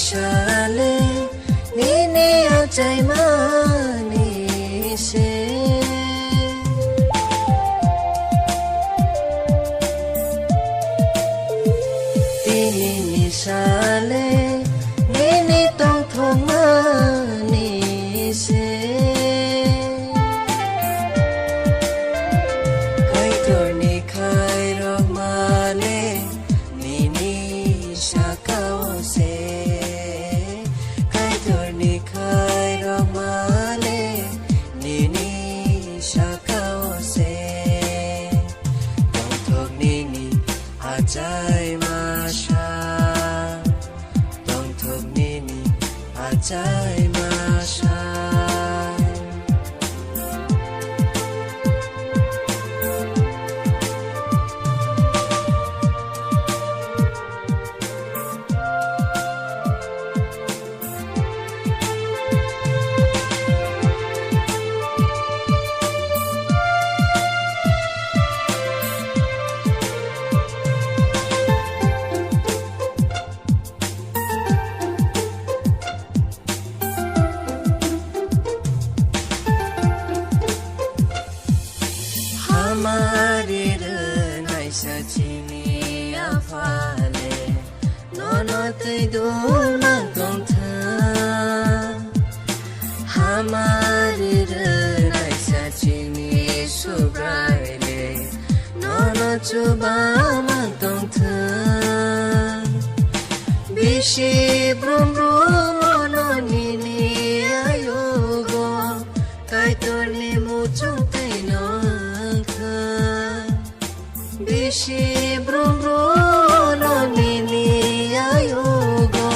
shale ni ni achai ma ni se ti ni shale ni ni tong thong ma ni se kai tor ni khai ro ma le ni ni shaka se kai tor ni khai ro ma le ni ni shaka se tong thong ni ni achai ma sha tong thong ni ni achai ma sha हमारे रनाई सचिनी आफाले नोनो तै दोल मागों था हमारे रनाई सचिनी सुब्राइले नोनो चुबा मागों था बिशी ब्रुम ब्रुम नो निनी आयोगो kai torni muchung tai no bishi brum brum no ni ni ayogo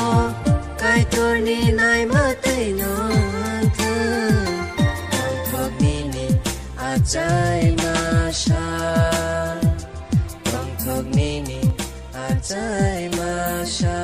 kai torni nai ma tai no thok ni ni achai ma sha thok ni ni achai ma sha